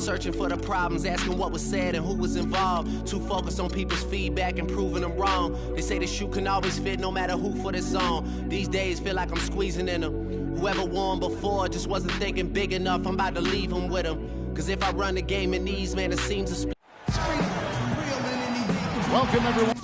Searching for the problems, asking what was said and who was involved. Too focused on people's feedback and proving them wrong. They say the shoe can always fit no matter who for the song. These days feel like I'm squeezing in them. Whoever won before just wasn't thinking big enough. I'm about to leave them with them. Cause if I run the game in these, man, it seems to split. Welcome, everyone.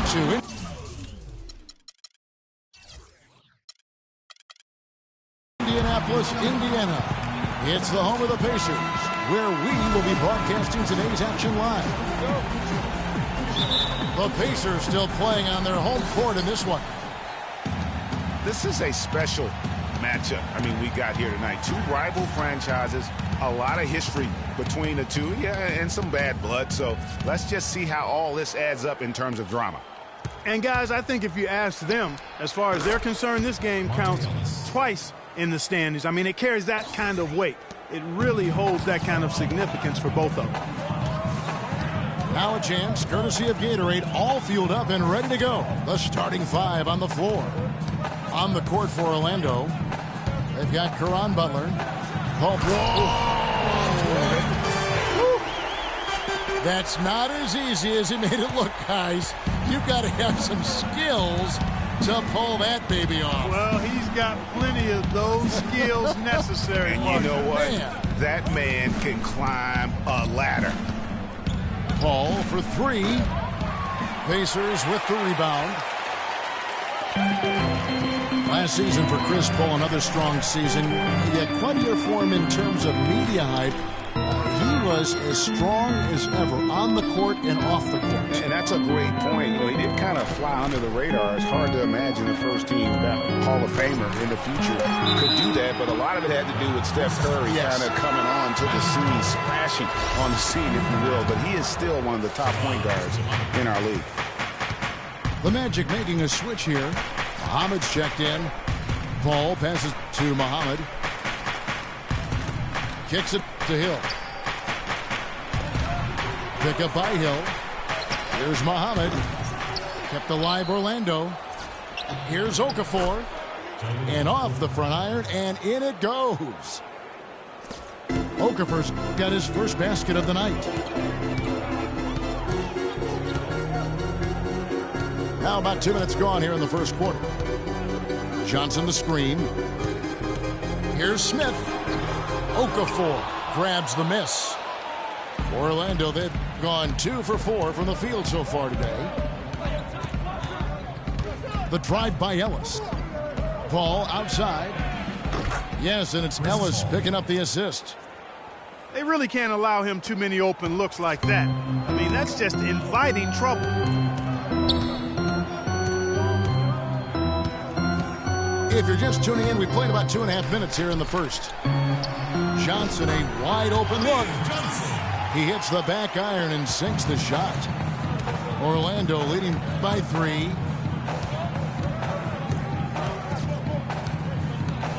To Indianapolis, Indiana. It's the home of the Pacers, where we will be broadcasting today's action live. The Pacers still playing on their home court in this one. This is a special matchup. I mean, we got here tonight. Two rival franchises, a lot of history between the two, and some bad blood. So let's just see how all this adds up in terms of drama. And guys, I think if you ask them, as far as they're concerned, this game counts twice in the standings. I mean, it carries that kind of weight. It really holds that kind of significance for both of them. Now a chance, courtesy of Gatorade, all fueled up and ready to go. The starting five on the floor. On the court for Orlando, they've got Caron Butler. That's not as easy as he made it look, guys. You've got to have some skills to pull that baby off. Well, he's got plenty of those skills necessary. And you know what? That man can climb a ladder. Paul for three. Pacers with the rebound. Last season for Chris Paul, another strong season. He had quite a year for him in terms of media hype. He was as strong as ever on the court and off the court. And that's a great point. You know, he did kind of fly under the radar. It's hard to imagine a first-team Hall of Famer in the future could do that, but a lot of it had to do with Steph Curry kind of coming on to the scene, splashing on the scene, if you will. But he is still one of the top point guards in our league. The Magic making a switch here. Muhammad's checked in. Paul passes to Muhammad. Kicks it to Hill. Pick up by Hill. Here's Muhammad. Kept alive Orlando. Here's Okafor. And off the front iron, and in it goes. Okafor's got his first basket of the night. Now about 2 minutes gone here in the first quarter. Johnson the screen. Here's Smith. Okafor grabs the miss. For Orlando, they've gone 2 for 4 from the field so far today. The drive by Ellis. Ball outside. Yes, and it's Ellis picking up the assist. They really can't allow him too many open looks like that. I mean, that's just inviting trouble. If you're just tuning in, we played about 2.5 minutes here in the first. Johnson, a wide open look. He hits the back iron and sinks the shot. Orlando leading by 3.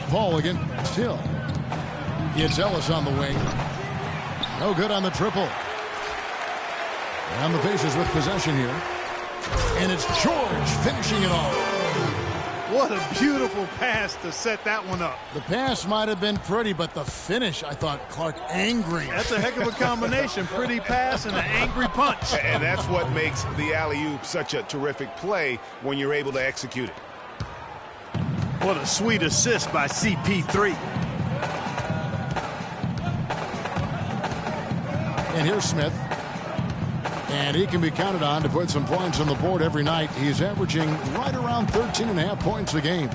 Paul against Hill. It's Ellis on the wing. No good on the triple. And the Pacers with possession here. And it's George finishing it off. What a beautiful pass to set that one up. The pass might have been pretty, but the finish, I thought, Clark, angry. That's a heck of a combination. Pretty pass and an angry punch. And that's what makes the alley-oop such a terrific play when you're able to execute it. What a sweet assist by CP3. And here's Smith. And he can be counted on to put some points on the board every night. He's averaging right around 13.5 points a game.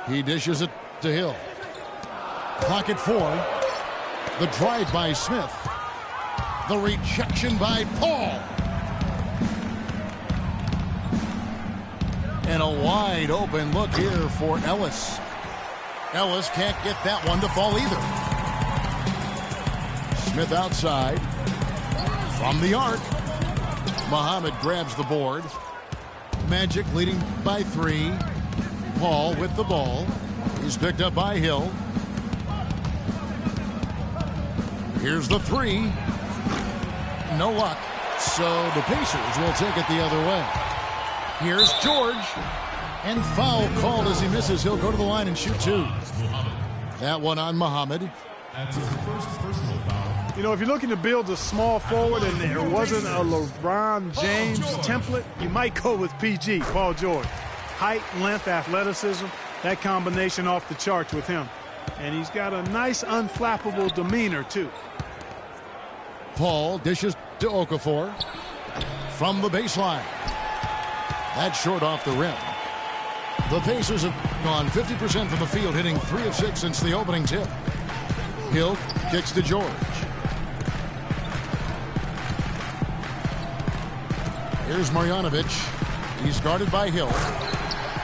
He dishes it to Hill. Clock at 4. The drive by Smith. The rejection by Paul. And a wide open look here for Ellis. Ellis can't get that one to fall either. Smith outside. From the arc. Muhammad grabs the board. Magic leading by 3. Paul with the ball. He's picked up by Hill. Here's the 3. No luck. So the Pacers will take it the other way. Here's George. And foul called as he misses. He'll go to the line and shoot 2. That one on Muhammad. That's his first personal foul. You know, if you're looking to build a small forward and there wasn't a LeBron James template, you might go with PG, Paul George. Height, length, athleticism, that combination off the charts with him. And he's got a nice, unflappable demeanor, too. Paul dishes to Okafor. From the baseline. That's short off the rim. The Pacers have gone 50% from the field, hitting 3 of 6 since the opening tip. Hill kicks to George. Here's Marjanovic. He's guarded by Hill.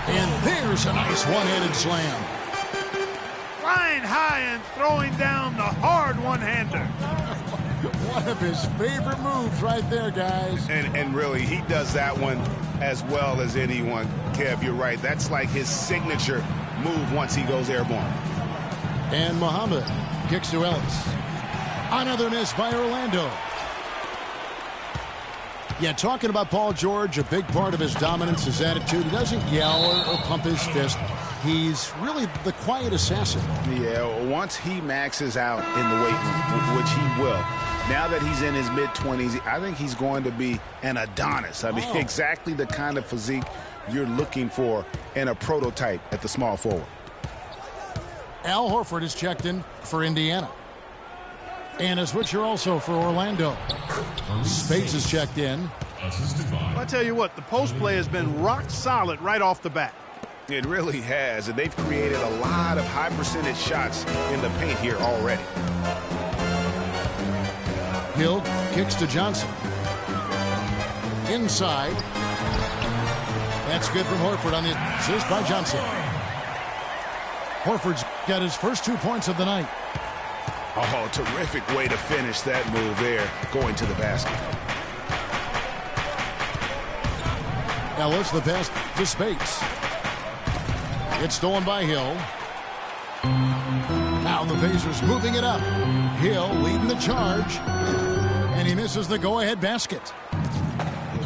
And there's a nice one-handed slam. Flying high and throwing down the hard one-hander. One of his favorite moves right there, guys. And really, he does that one as well as anyone. Kev, you're right. That's like his signature move once he goes airborne. And Muhammad kicks to Ellis. Another miss by Orlando. Yeah, talking about Paul George, a big part of his dominance, his attitude. He doesn't yell or pump his fist. He's really the quiet assassin. Yeah, once he maxes out in the weight room, which he will, now that he's in his mid-20s, I think he's going to be an Adonis. I mean, exactly the kind of physique you're looking for in a prototype at the small forward. Al Horford is checked in for Indiana. And a switcher also for Orlando. Spates is checked in. Well, I tell you what, the post play has been rock solid right off the bat. It really has, and they've created a lot of high percentage shots in the paint here already. Hill kicks to Johnson. Inside. That's good from Horford on the assist by Johnson. Horford's got his first 2 points of the night. Oh, terrific way to finish that move there, going to the basket. Ellis, the pass to Spates. It's stolen by Hill. Now the Pacers moving it up. Hill leading the charge. And he misses the go-ahead basket.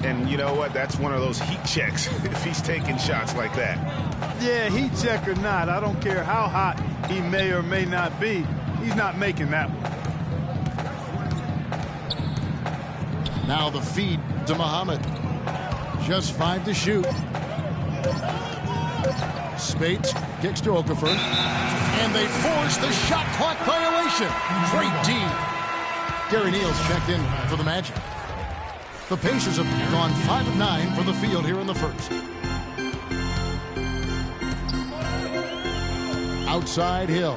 And you know what? That's one of those heat checks if he's taking shots like that. Yeah, heat check or not, I don't care how hot he may or may not be. He's not making that one. Now the feed to Muhammad. Just 5 to shoot. Spates kicks to Okafor. And they force the shot clock violation. Great D. Gary Neal's checked in for the Magic. The Pacers have gone 5 of 9 for the field here in the first. Outside Hill.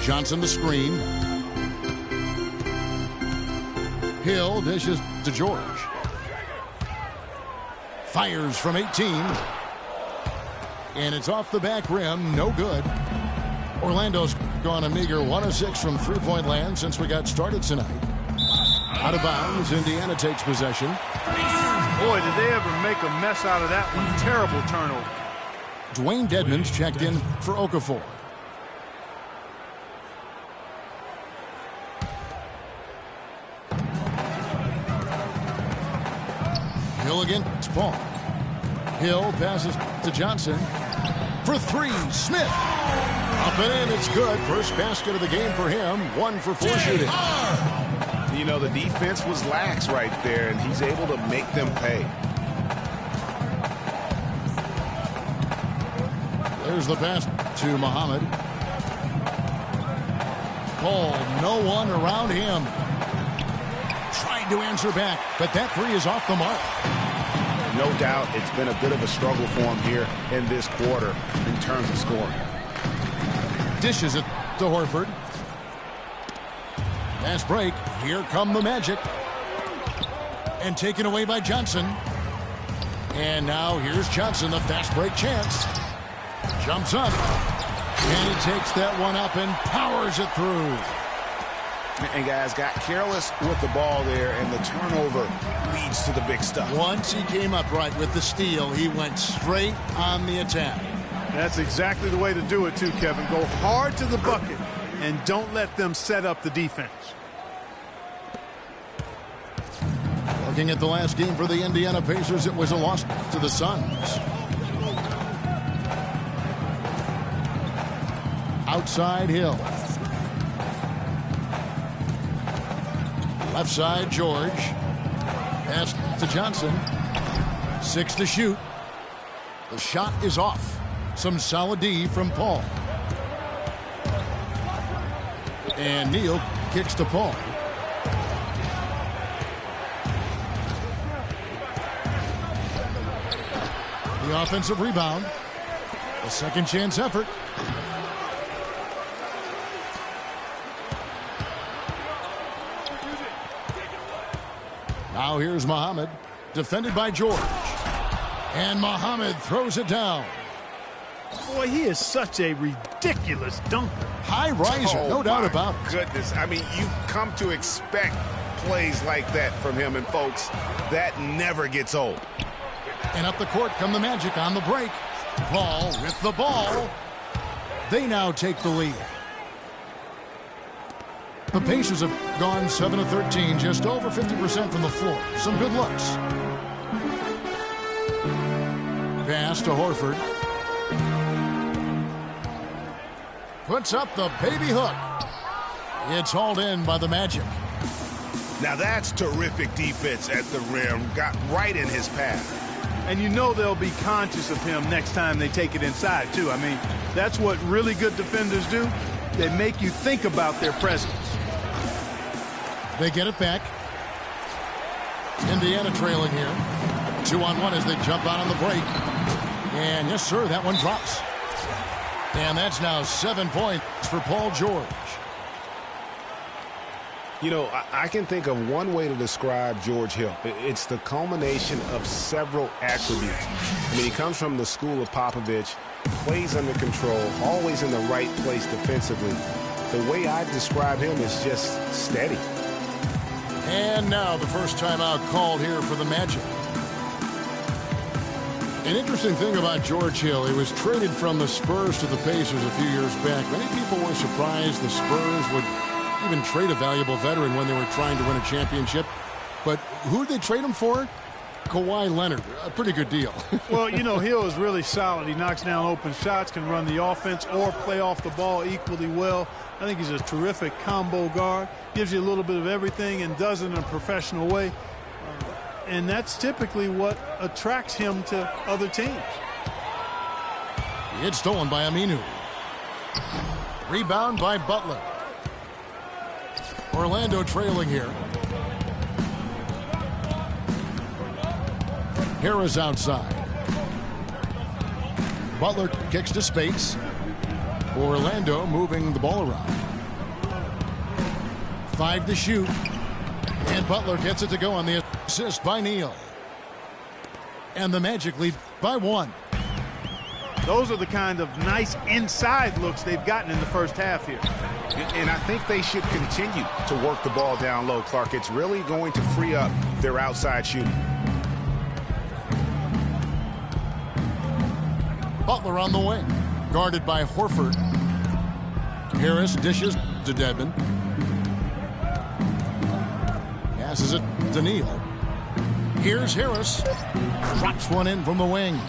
Johnson the screen. Hill dishes to George. Fires from 18. And it's off the back rim. No good. Orlando's gone a meager 1 of 6 from three-point land since we got started tonight. Out of bounds, Indiana takes possession. Boy, did they ever make a mess out of that one. Terrible turnover. Dwayne Dedmon's checked in for Okafor. Hill against Paul. Hill passes to Johnson. For 3, Smith. Up and in, it's good. First basket of the game for him. 1 for 4 shooting. You know, the defense was lax right there, and he's able to make them pay. There's the pass to Muhammad. Paul, no one around him. Trying to answer back, but that 3 is off the mark. No doubt it's been a bit of a struggle for him here in this quarter in terms of scoring. Dishes it to Horford. Fast break. Here come the Magic. And taken away by Johnson. And now here's Johnson, the fast break chance. Jumps up. And he takes that one up and powers it through. And guys got careless with the ball there, and the turnover leads to the big stuff. Once he came up right with the steal, he went straight on the attack. That's exactly the way to do it too, Kevin. Go hard to the bucket and don't let them set up the defense. Looking at the last game for the Indiana Pacers, it was a loss to the Suns. Outside Hill. Left side, George. Pass to Johnson. 6 to shoot. The shot is off. Some solid D from Paul. And Neal kicks to Paul. The offensive rebound. A second chance effort. Now here's Muhammad, defended by George. And Muhammad throws it down. Boy, he is such a ridiculous dunker. High riser, no doubt about it. Goodness, I mean, you come to expect plays like that from him, and folks, that never gets old. And up the court come the Magic on the break. Paul with the ball. They now take the lead. The Pacers have gone 7 of 13, just over 50% from the floor. Some good looks. Pass to Horford. Puts up the baby hook. It's hauled in by the Magic. Now that's terrific defense at the rim. Got right in his path. And you know they'll be conscious of him next time they take it inside, too. I mean, that's what really good defenders do. They make you think about their presence. They get it back. Indiana trailing here. 2-on-1 as they jump out on the break. And yes, sir, that one drops. And that's now 7 points for Paul George. You know, I can think of one way to describe George Hill. It's the culmination of several attributes. I mean, he comes from the school of Popovich, plays under control, always in the right place defensively. The way I describe him is just steady. And now the first timeout called here for the Magic. An interesting thing about George Hill, he was traded from the Spurs to the Pacers a few years back. Many people were surprised the Spurs would even trade a valuable veteran when they were trying to win a championship. But who did they trade him for? Kawhi Leonard. A pretty good deal. Well, you know, Hill is really solid. He knocks down open shots, can run the offense or play off the ball equally well. I think he's a terrific combo guard. Gives you a little bit of everything and does it in a professional way. and that's typically what attracts him to other teams. It's stolen by Aminu. Rebound by Butler. Orlando trailing here. Harris outside. Butler kicks to space. Orlando moving the ball around. 5 to shoot. And Butler gets it to go on the assist by Neal. And the Magic lead by 1. Those are the kind of nice inside looks they've gotten in the first half here. And I think they should continue to work the ball down low, Clark. It's really going to free up their outside shooting. Butler on the wing, guarded by Horford. Harris dishes to Dedmon. Passes it to Neal. Here's Harris. Drops one in from the wing.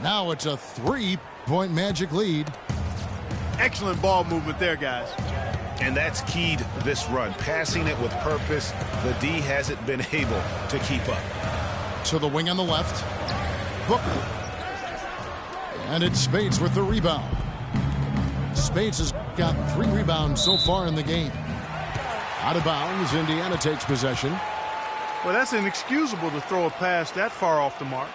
Now it's a 3-point Magic lead. Excellent ball movement there, guys. And that's keyed this run. Passing it with purpose. The D hasn't been able to keep up. To the wing on the left. Booker. And it's Spades with the rebound. Spades has got 3 rebounds so far in the game. Out of bounds, Indiana takes possession. Well, that's inexcusable to throw a pass that far off the mark.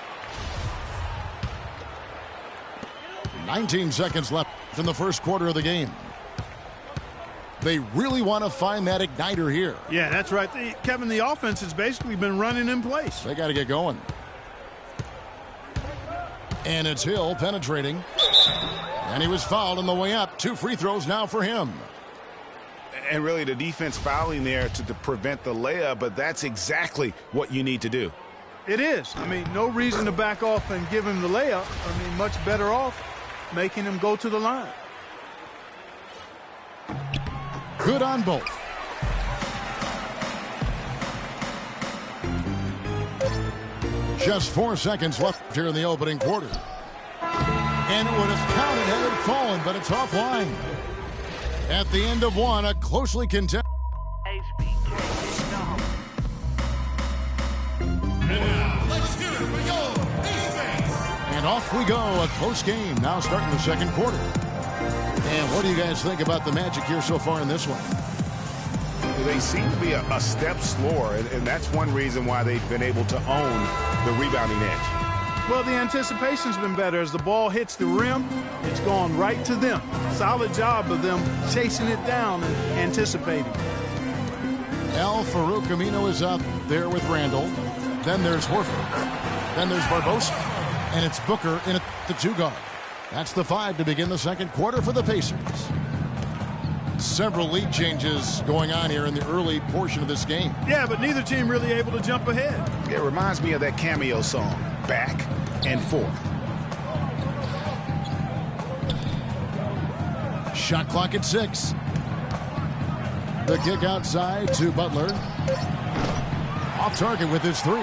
19 seconds left in the first quarter of the game. They really want to find that igniter here. Yeah, that's right. Kevin, the offense has basically been running in place. They got to get going. And it's Hill penetrating. And he was fouled on the way up. 2 free throws now for him. And really the defense fouling there to prevent the layup, but that's exactly what you need to do. It is. I mean, no reason to back off and give him the layup. I mean, much better off making him go to the line. Good on both. Just 4 seconds left here in the opening quarter. And it would have counted had it fallen, but it's offline. At the end of 1, a closely contested. And off we go, a close game. Now starting the second quarter. And what do you guys think about the Magic here so far in this one? They seem to be a step slower, and that's one reason why they've been able to own the rebounding edge. Well, the anticipation's been better. As the ball hits the rim, it's gone right to them. Solid job of them chasing it down and anticipating. Farouk Amino is up there with Randall. Then there's Horford. Then there's Barbosa. And it's Booker in at the 2 guard. That's the 5 to begin the second quarter for the Pacers. Several lead changes going on here in the early portion of this game. Yeah, but neither team really able to jump ahead. It reminds me of that cameo song, Back and Forth. Shot clock at 6. The kick outside to Butler. Off target with his 3.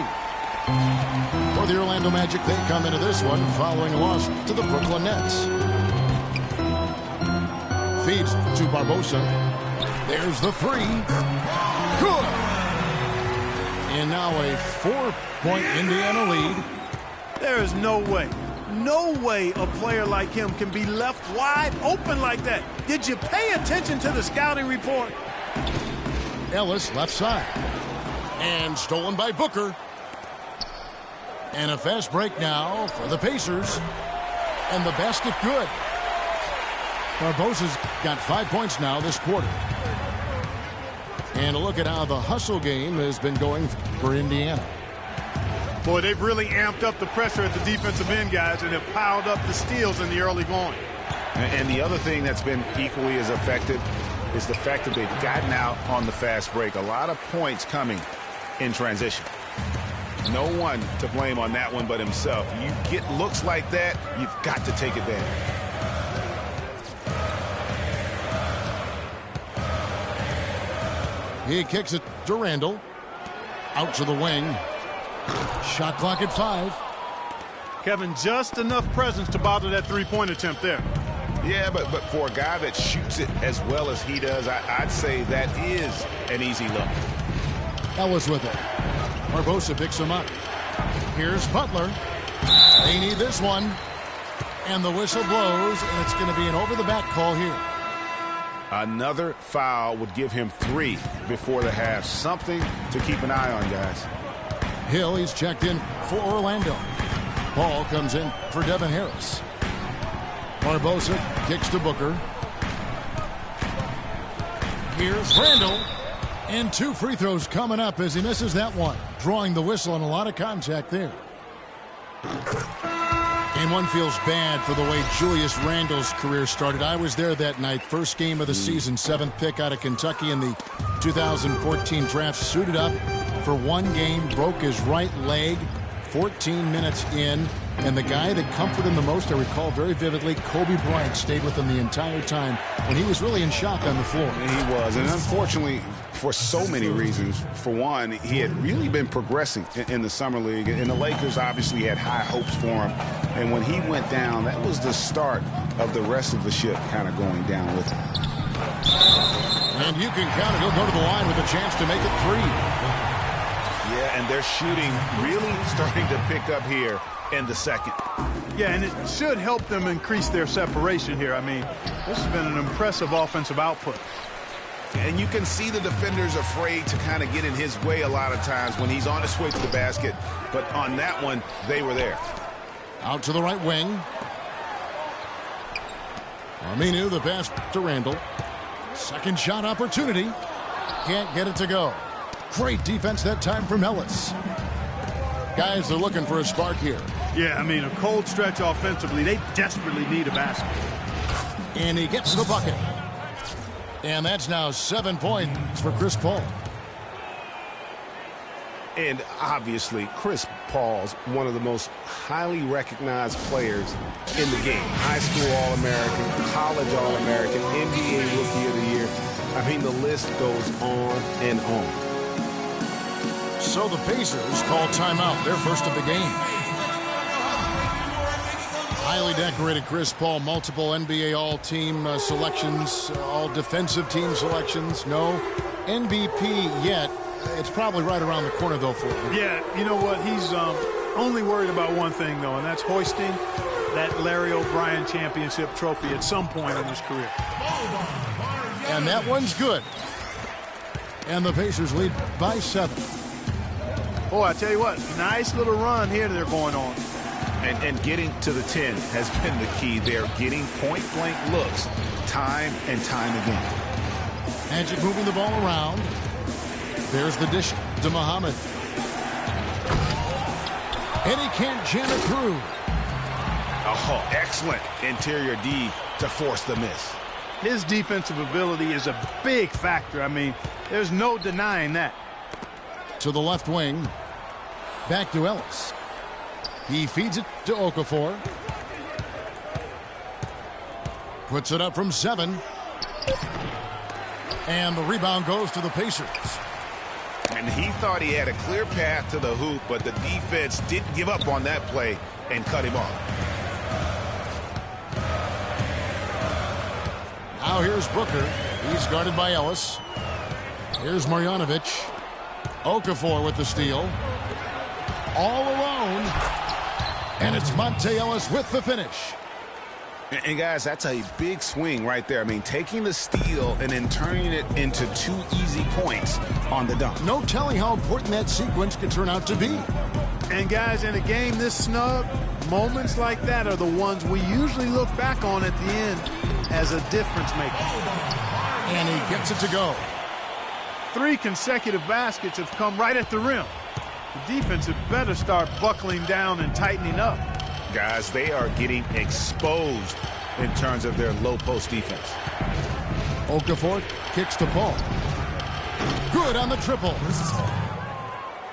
For the Orlando Magic, they come into this one following a loss to the Brooklyn Nets. Feeds to Barbosa. There's the 3. Good. And now a 4-point Indiana lead. There is no way a player like him can be left wide open like that. Did you pay attention to the scouting report? Ellis left side. And stolen by Booker. And a fast break now for the Pacers. And the basket good. Barbosa's got 5 points now this quarter. And a look at how the hustle game has been going for Indiana. Boy, they've really amped up the pressure at the defensive end, guys, and have piled up the steals in the early going. And the other thing that's been equally as effective is the fact that they've gotten out on the fast break. A lot of points coming in transition. No one to blame on that one but himself. You get looks like that, you've got to take advantage. He kicks it to Randall. Out to the wing. Shot clock at 5. Kevin, just enough presence to bother that 3-point attempt there. Yeah, but for a guy that shoots it as well as he does, I'd say that is an easy look. Ellis with it. Barbosa picks him up. Here's Butler. They need this one. And the whistle blows, and it's going to be an over-the-back call here. Another foul would give him 3 before the half. Something to keep an eye on, guys. Hill, he's checked in for Orlando. Ball comes in for Devin Harris. Barbosa kicks to Booker. Here's Randall. And 2 free throws coming up as he misses that one. Drawing the whistle and a lot of contact there. And one feels bad for the way Julius Randle's career started. I was there that night. First game of the season, 7th pick out of Kentucky in the 2014 draft. Suited up for 1 game, broke his right leg 14 minutes in. And the guy that comforted him the most, I recall very vividly, Kobe Bryant stayed with him the entire time. And he was really in shock on the floor. And he was. And unfortunately, for so many reasons. For one, he had really been progressing in the Summer League. And the Lakers obviously had high hopes for him. And when he went down, that was the start of the rest of the ship kind of going down with him. And you can count it. He'll go to the line with a chance to make it 3. Yeah, and their shooting really starting to pick up here in the second. Yeah, and it should help them increase their separation here. I mean, this has been an impressive offensive output. And you can see the defenders afraid to kind of get in his way a lot of times when he's on his way to the basket. But on that one, they were there. Out to the right wing. Aminu, the pass to Randall. Second shot opportunity. Can't get it to go. Great defense that time from Ellis. Guys are looking for a spark here. Yeah, I mean, a cold stretch offensively. They desperately need a basket. And he gets the bucket. And that's now 7 points for Chris Paul. And obviously, Chris Paul's one of the most highly recognized players in the game. High school All-American, college All-American, NBA Rookie of the Year. I mean, the list goes on and on. So the Pacers call timeout, their first of the game. Highly decorated Chris Paul, multiple NBA All-Team selections, all defensive team selections. No MVP yet. It's probably right around the corner, though, for him. Yeah, you know what? He's only worried about one thing, though, and that's hoisting that Larry O'Brien championship trophy at some point in his career. And that one's good. And the Pacers lead by 7. Oh, I tell you what, nice little run here they're going on. And getting to the 10 has been the key. They're getting point-blank looks time and time again. Magic moving the ball around. There's the dish to Muhammad. And he can't jam it through. Oh, excellent interior D to force the miss. His defensive ability is a big factor. I mean, there's no denying that. To the left wing. Back to Ellis. He feeds it to Okafor. Puts it up from 7. And the rebound goes to the Pacers. And he thought he had a clear path to the hoop, but the defense didn't give up on that play and cut him off. Now here's Booker. He's guarded by Ellis. Here's Marjanovic. Okafor with the steal. All alone. And it's Monte Ellis with the finish. And guys, that's a big swing right there. I mean, taking the steal and then turning it into 2 easy points on the dunk. No telling how important that sequence could turn out to be. And guys, in a game this snug, moments like that are the ones we usually look back on at the end as a difference maker. And he gets it to go. 3 consecutive baskets have come right at the rim. The defense had better start buckling down and tightening up. Guys, they are getting exposed in terms of their low post defense. Okafor kicks to Paul. Good on the triple.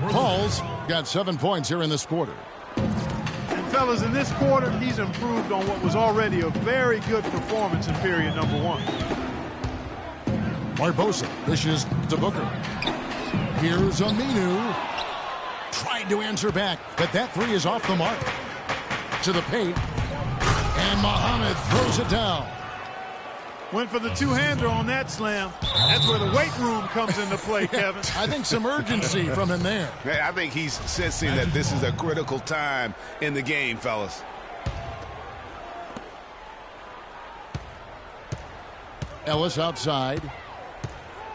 Paul's got 7 points here in this quarter. And fellas, in this quarter, he's improved on what was already a very good performance in period number 1. Barbosa dishes to Booker. Here's Aminu. Tried to answer back, but that 3 is off the mark. To the paint. And Muhammad throws it down. Went for the two-hander on that slam. That's where the weight room comes into play, Kevin. I think some urgency from him there. I think he's sensing that this is a critical time in the game, fellas. Ellis outside.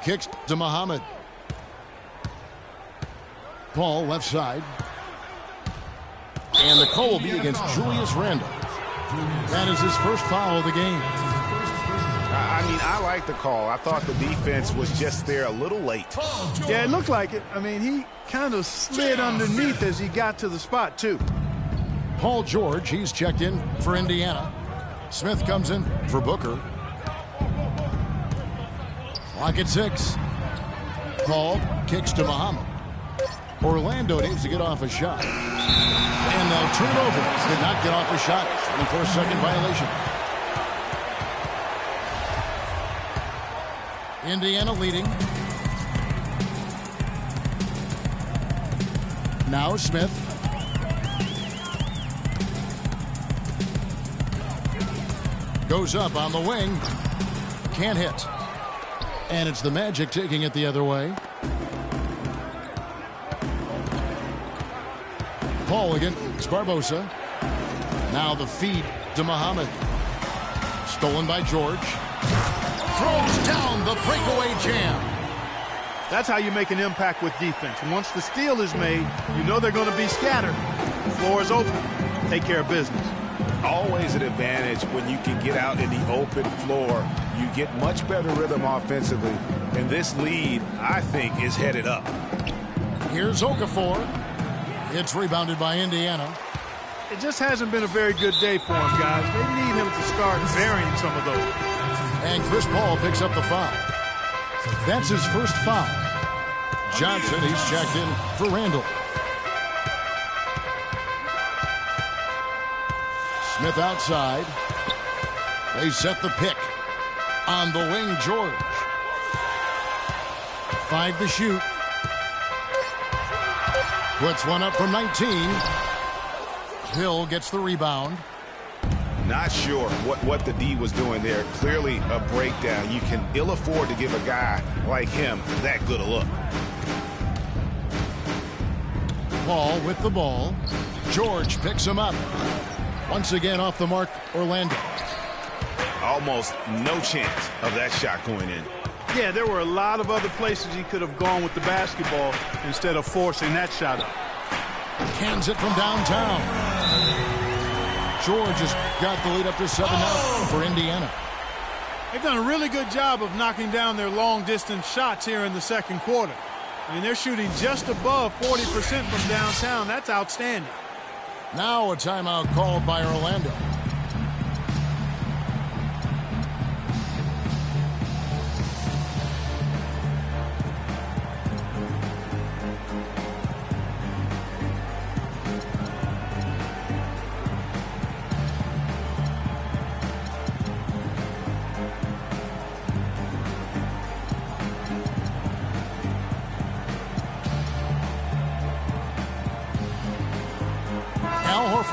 Kicks to Muhammad. Paul left side. And the call will be against Julius Randle. That is his first foul of the game. I mean, I like the call. I thought the defense was just there a little late. Yeah, it looked like it. I mean, he kind of slid underneath as he got to the spot, too. Paul George, he's checked in for Indiana. Smith comes in for Booker. Clock at 6. Paul kicks to Muhammad. Orlando needs to get off a shot. And they'll turn it over. Did not get off a shot. 24-second violation. Indiana leading. Now Smith. Goes up on the wing. Can't hit. And it's the Magic taking it the other way. Paul against Barbosa. Now the feed to Muhammad. Stolen by George. Throws down the breakaway jam. That's how you make an impact with defense. And once the steal is made, you know they're going to be scattered. The floor is open. Take care of business. Always an advantage when you can get out in the open floor. You get much better rhythm offensively. And this lead, I think, is headed up. Here's Okafor. It's rebounded by Indiana. It just hasn't been a very good day for him, guys. They need him to start varying some of those. And Chris Paul picks up the foul. That's his first foul. Johnson, he's checked in for Randall. Smith outside. They set the pick. On the wing, George. 5 to shoot. Puts one up from 19. Hill gets the rebound. Not sure what the D was doing there. Clearly a breakdown. You can ill afford to give a guy like him that good a look. Paul with the ball. George picks him up. Once again off the mark, Orlando. Almost no chance of that shot going in. Yeah, there were a lot of other places he could have gone with the basketball instead of forcing that shot up. Cans it from downtown. George has got the lead up to 7 now for Indiana. They've done a really good job of knocking down their long-distance shots here in the second quarter. I mean, they're shooting just above 40% from downtown. That's outstanding. Now a timeout called by Orlando.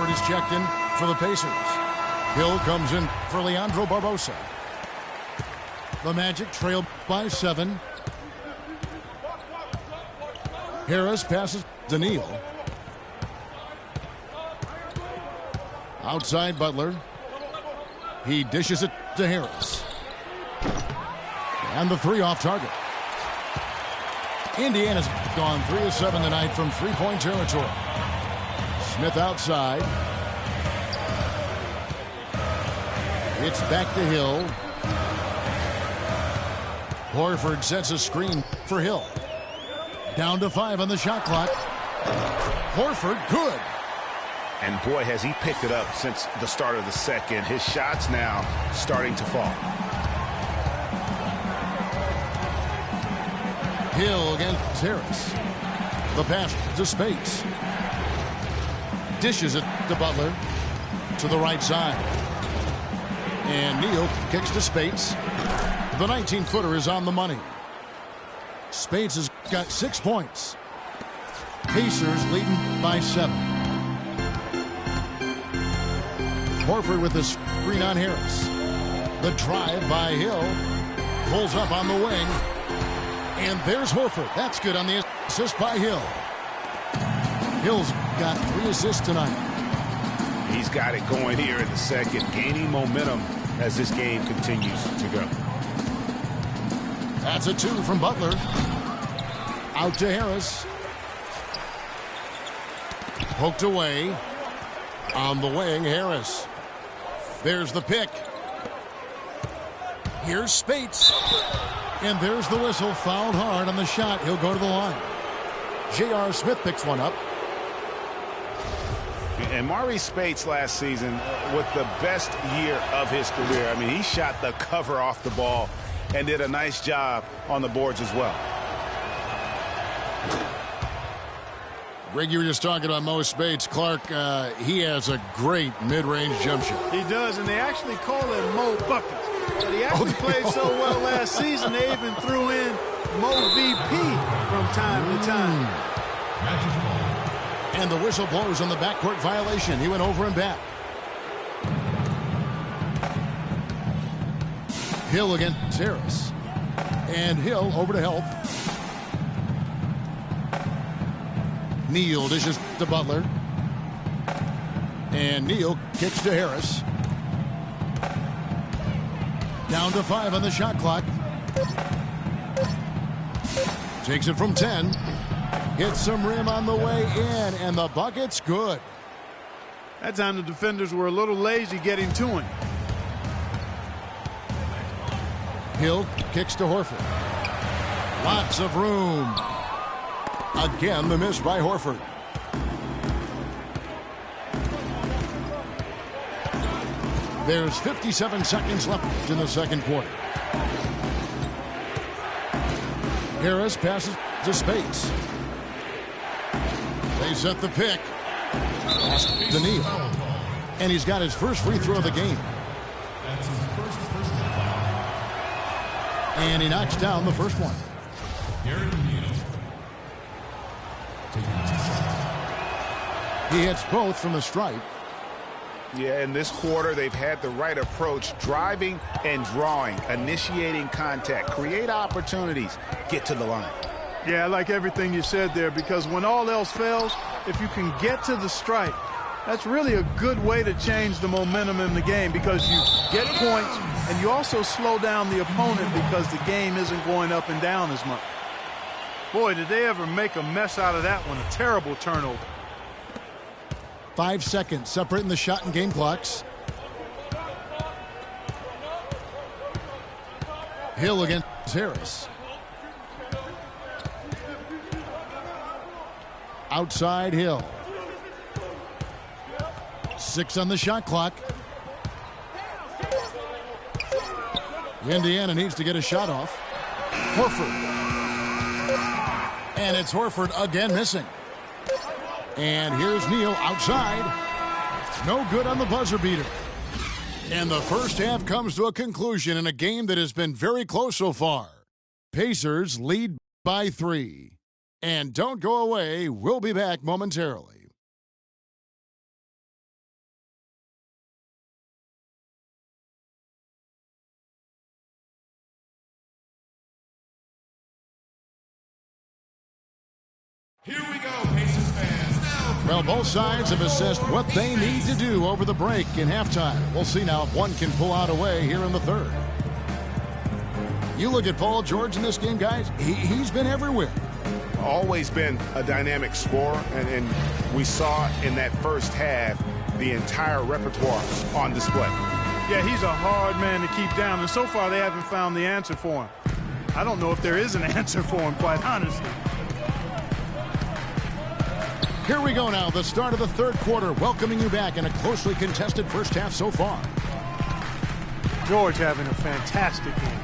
Is checked in for the Pacers. Hill comes in for Leandro Barbosa. The Magic trail by 7. Harris passes to Neal. Outside Butler. He dishes it to Harris. And the 3 off target. Indiana's gone 3 of 7 tonight from three-point territory. Smith outside. It's back to Hill. Horford sets a screen for Hill. Down to 5 on the shot clock. Horford, good. And boy, has he picked it up since the start of the second. His shots now starting to fall. Hill against Harris. The pass to Spates. Dishes it to Butler. To the right side. And Neal kicks to Spates. The 19-footer is on the money. Spates has got 6 points. Pacers leading by 7. Horford with the screen on Harris. The drive by Hill. Pulls up on the wing. And there's Horford. That's good on the assist by Hill. Hill's got 3 assists tonight. He's got it going here in the second, gaining momentum as this game continues to go. That's a 2 from Butler. Out to Harris. Poked away. On the wing, Harris. There's the pick. Here's Spates. And there's the whistle. Fouled hard on the shot. He'll go to the line. J.R. Smith picks one up. And Maurice Spates last season with the best year of his career. I mean, he shot the cover off the ball and did a nice job on the boards as well. Greg, you were just talking about Mo Spates. Clark, he has a great mid-range jump shot. He does, and they actually call him Mo Buckets. But he actually played so well last season, they even threw in Mo VP from time to time. And the whistle blows on the backcourt violation. He went over and back. Hill against Harris. And Hill over to help. Neal dishes to Butler. And Neal kicks to Harris. Down to 5 on the shot clock. Takes it from 10. Hits some rim on the way in, and the bucket's good. That time the defenders were a little lazy getting to him. Hill kicks to Horford. Lots of room. Again, the miss by Horford. There's 57 seconds left in the second quarter. Harris passes to Spates. They set the pick. To Neal. And he's got his first free throw of the game. That's his first personal foul. And he knocks down the first one. Garrett Neal. Taking 2 shots. He hits both from the stripe. Yeah, in this quarter, they've had the right approach, driving and drawing, initiating contact, create opportunities, get to the line. Yeah, I like everything you said there, because when all else fails, if you can get to the stripe, that's really a good way to change the momentum in the game, because you get points and you also slow down the opponent because the game isn't going up and down as much. Boy, did they ever make a mess out of that one. A terrible turnover. 5 seconds separating the shot and game clocks. Hill against Harris. Outside Hill. 6 on the shot clock. Indiana needs to get a shot off. Horford. And it's Horford again missing. And here's Neal outside. No good on the buzzer beater. And the first half comes to a conclusion in a game that has been very close so far. Pacers lead by 3. And don't go away. We'll be back momentarily. Here we go, Pacers fans. Now, Well, both sides have assessed what they need to do over the break in halftime. We'll see now if one can pull out a way here in the third. You look at Paul George in this game, guys. He's been everywhere. Always been a dynamic scorer, and we saw in that first half the entire repertoire on display. Yeah, he's a hard man to keep down, and so far they haven't found the answer for him. I don't know if there is an answer for him, quite honestly. Here we go now, the start of the third quarter, welcoming you back in a closely contested first half so far. George having a fantastic game.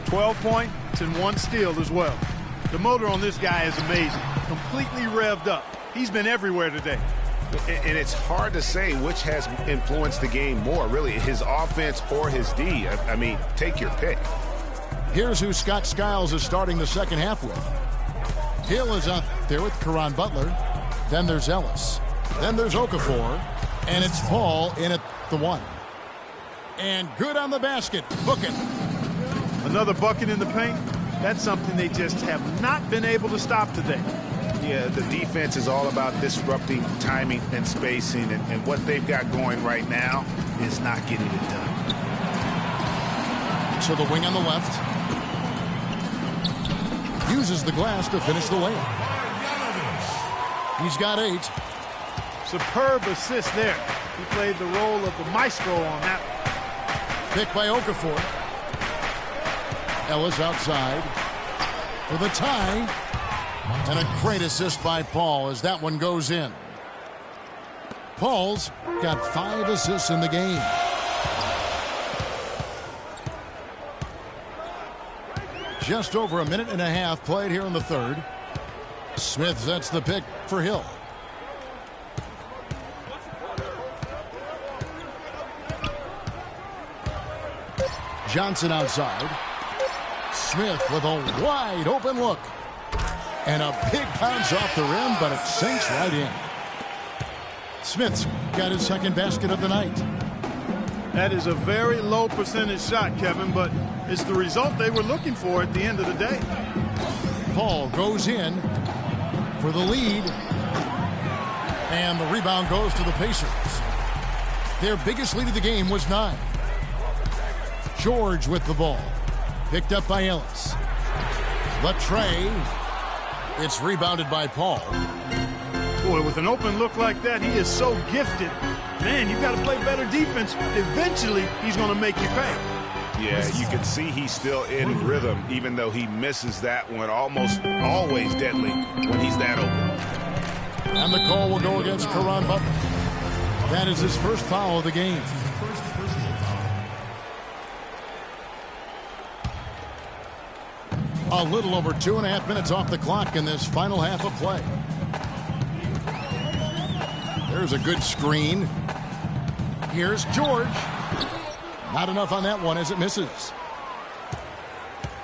12 points and 1 steal as well. The motor on this guy is amazing. Completely revved up. He's been everywhere today. And it's hard to say which has influenced the game more, really, his offense or his D. I mean, take your pick. Here's who Scott Skiles is starting the second half with. Hill is out there with Caron Butler. Then there's Ellis. Then there's Okafor. And it's Paul in at the 1. And good on the basket. Book it. Another bucket in the paint. That's something they just have not been able to stop today. Yeah, the defense is all about disrupting timing and spacing, and what they've got going right now is not getting it done. To the wing on the left. Uses the glass to finish the layup. He's got 8. Superb assist there. He played the role of the maestro on that one. Pick by Okafor. Ellis outside for the tie. And a great assist by Paul as that one goes in. Paul's got 5 assists in the game. Just over a minute and a half played here in the third. Smith sets the pick for Hill. Johnson outside. Smith with a wide open look. And a big bounce off the rim, but it sinks right in. Smith's got his second basket of the night. That is a very low percentage shot, Kevin, but it's the result they were looking for at the end of the day. Paul goes in for the lead. And the rebound goes to the Pacers. Their biggest lead of the game was 9. George with the ball. Picked up by Ellis. Latre. It's rebounded by Paul. Boy, with an open look like that, he is so gifted. Man, you've got to play better defense. Eventually, he's going to make you pay. Yeah, you can see he's still in rhythm, even though he misses that one. Almost always deadly when he's that open. And the call will go against Caron Butler. That is his first foul of the game. A little over 2.5 minutes off the clock in this final half of play. There's a good screen. Here's George. Not enough on that one as it misses.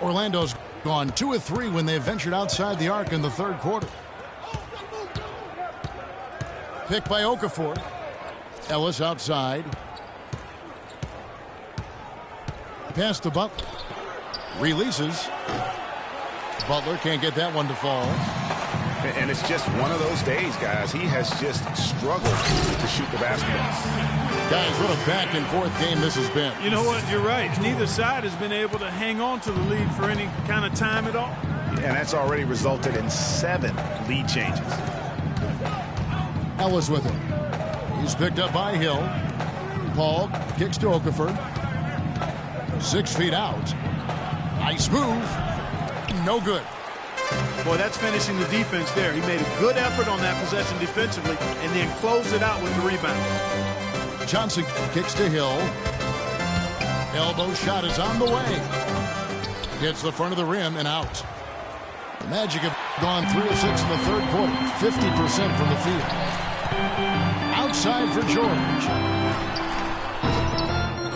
Orlando's gone 2 of 3 when they ventured outside the arc in the third quarter. Pick by Okafor. Ellis outside. Pass to Butler. Releases. Butler can't get that one to fall. And it's just one of those days, guys. He has just struggled to shoot the basketball. Guys, what a back and forth game this has been. You know what? You're right. Neither side has been able to hang on to the lead for any kind of time at all. And that's already resulted in 7 lead changes. Ellis with him. He's picked up by Hill. Paul kicks to Okafor. 6 feet out. Nice move. No good. Boy, that's finishing the defense there. He made a good effort on that possession defensively and then closed it out with the rebound. Johnson kicks to Hill. Elbow shot is on the way. Hits the front of the rim and out. The Magic have gone 3 of 6 in the third quarter. 50% from the field. Outside for George.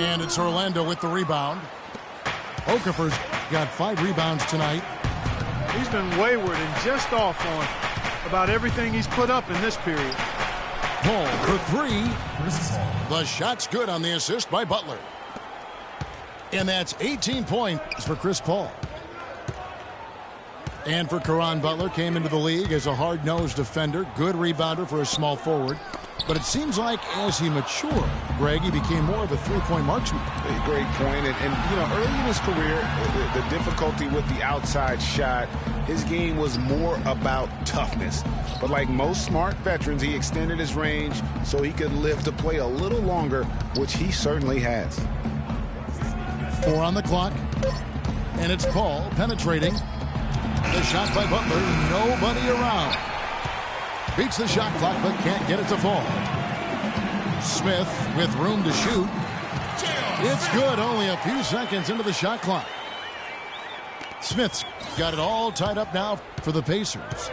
And it's Orlando with the rebound. Okafor's got 5 rebounds tonight. He's been wayward and just off on about everything he's put up in this period. Paul for 3. The shot's good on the assist by Butler. And that's 18 points for Chris Paul. And for Caron Butler, came into the league as a hard-nosed defender, good rebounder for a small forward. But it seems like as he matured, Greg, he became more of a three-point marksman. A great point. And you know, early in his career, the difficulty with the outside shot, his game was more about toughness. But like most smart veterans, he extended his range so he could live to play a little longer, which he certainly has. 4 on the clock. And it's Paul penetrating. The shot by Butler, nobody around. Beats the shot clock, but can't get it to fall. Smith with room to shoot. It's good, only a few seconds into the shot clock. Smith's got it all tied up now for the Pacers.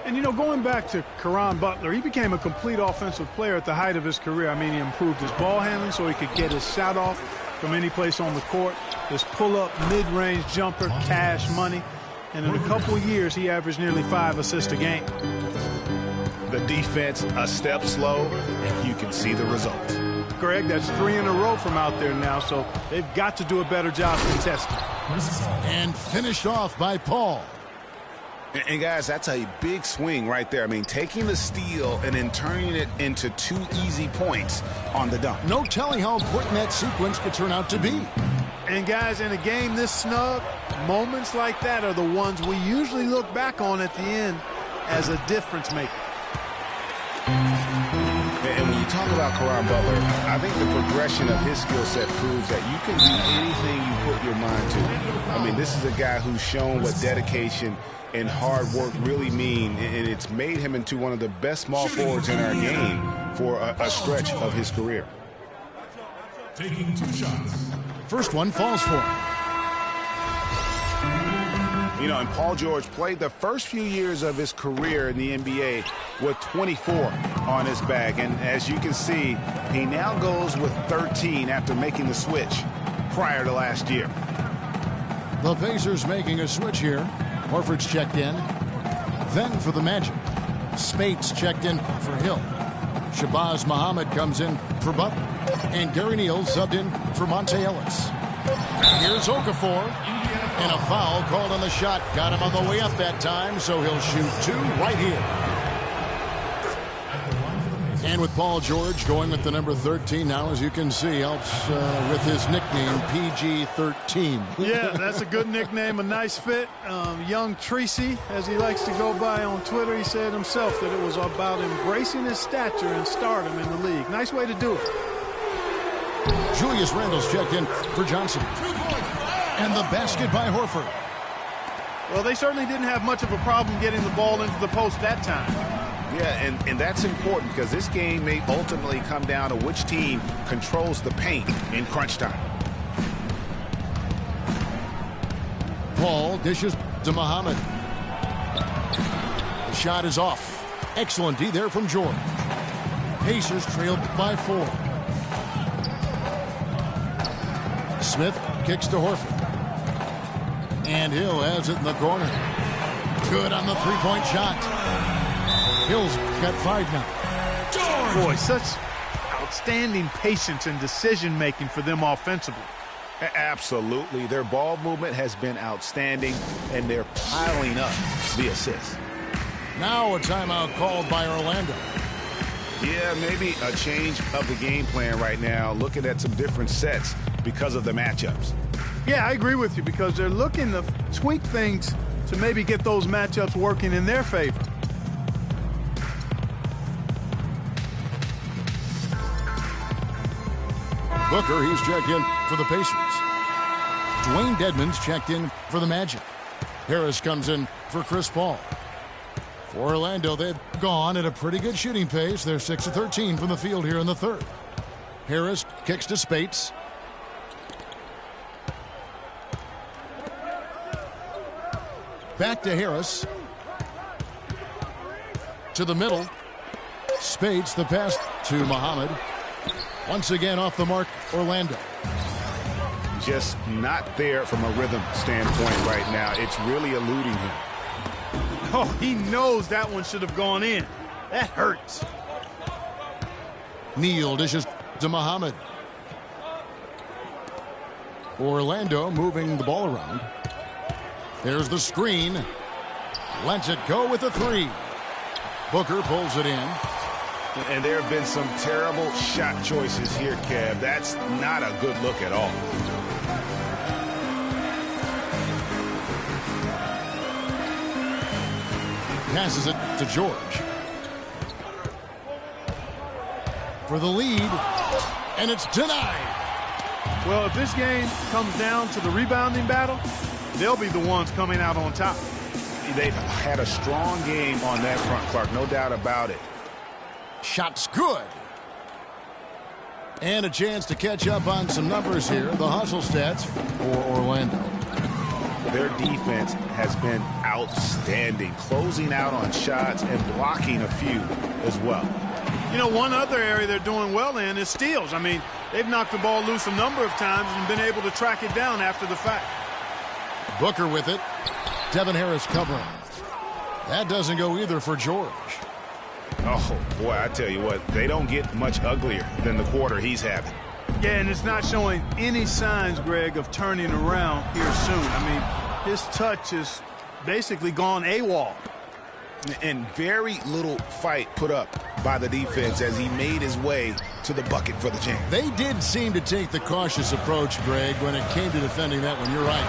And, you know, going back to Caron Butler, he became a complete offensive player at the height of his career. I mean, he improved his ball handling so he could get his shot off from any place on the court. His pull-up, mid-range jumper, cash money. And in a couple of years, he averaged nearly 5 assists a game. The defense a step slow, and you can see the result. Craig. That's 3 in a row from out there now, so they've got to do a better job contesting. And finished off by Paul. And guys, that's a big swing right there. I mean, taking the steal and then turning it into 2 easy points on the dunk. No telling how important that sequence could turn out to be. And guys, in a game this snug, moments like that are the ones we usually look back on at the end as a difference maker. And when you talk about Caron Butler, I think the progression of his skill set proves that you can do anything you put your mind to. I mean, this is a guy who's shown what dedication and hard work really mean, and it's made him into one of the best small forwards in our game for a stretch of his career. Taking 2 shots. First one falls for him. You know, and Paul George played the first few years of his career in the NBA with 24 on his back. And as you can see, he now goes with 13 after making the switch prior to last year. The Pacers making a switch here. Horford's checked in. Then for the Magic, Spates checked in for Hill. Shabazz Muhammad comes in for Butler. And Gary Neal subbed in for Monte Ellis. Here's Okafor. And a foul called on the shot. Got him on the way up that time, so he'll shoot 2 right here. And with Paul George going with the number 13 now, as you can see, helps with his nickname, PG-13. Yeah, that's a good nickname, a nice fit. Young Tracy, as he likes to go by on Twitter, he said himself that it was about embracing his stature and stardom in the league. Nice way to do it. Julius Randle's checked in for Johnson. And the basket by Horford. Well, they certainly didn't have much of a problem getting the ball into the post that time. Yeah, and that's important because this game may ultimately come down to which team controls the paint in crunch time. Paul dishes to Muhammad. The shot is off. Excellent D there from George. Pacers trailed by 4. Smith kicks to Horford. And Hill has it in the corner. Good on the three-point shot. Hill's got 5 now. Boy, such outstanding patience and decision-making for them offensively. Absolutely. Their ball movement has been outstanding, and they're piling up the assists. Now a timeout called by Orlando. Yeah, maybe a change of the game plan right now, looking at some different sets because of the matchups. Yeah, I agree with you because they're looking to tweak things to maybe get those matchups working in their favor. Booker, he's checked in for the Pacers. Dwayne Dedmon's checked in for the Magic. Harris comes in for Chris Paul. For Orlando, they've gone at a pretty good shooting pace. They're 6 of 13 from the field here in the third. Harris kicks to Spates. Back to Harris. To the middle. Spates, the pass to Muhammad. Once again off the mark, Orlando. Just not there from a rhythm standpoint right now. It's really eluding him. Oh, he knows that one should have gone in. That hurts. Neal dishes to Muhammad. Orlando moving the ball around. There's the screen. Lets it go with a 3. Booker pulls it in. And there have been some terrible shot choices here, Kev. That's not a good look at all. Passes it to George. For the lead. And it's denied. Well, if this game comes down to the rebounding battle, they'll be the ones coming out on top. They've had a strong game on that front, Clark. No doubt about it. Shot's good. And a chance to catch up on some numbers here. The hustle stats for Orlando. Their defense has been outstanding, closing out on shots and blocking a few as well. You know, one other area they're doing well in is steals. I mean, they've knocked the ball loose a number of times and been able to track it down after the fact. Booker with it. Devin Harris covering. That doesn't go either for George. Oh, boy, I tell you what, they don't get much uglier than the quarter he's having. Yeah, and it's not showing any signs, Greg, of turning around here soon. I mean, his touch is basically gone AWOL. And very little fight put up by the defense as he made his way to the bucket for the jam. They did seem to take the cautious approach, Greg, when it came to defending that one. You're right.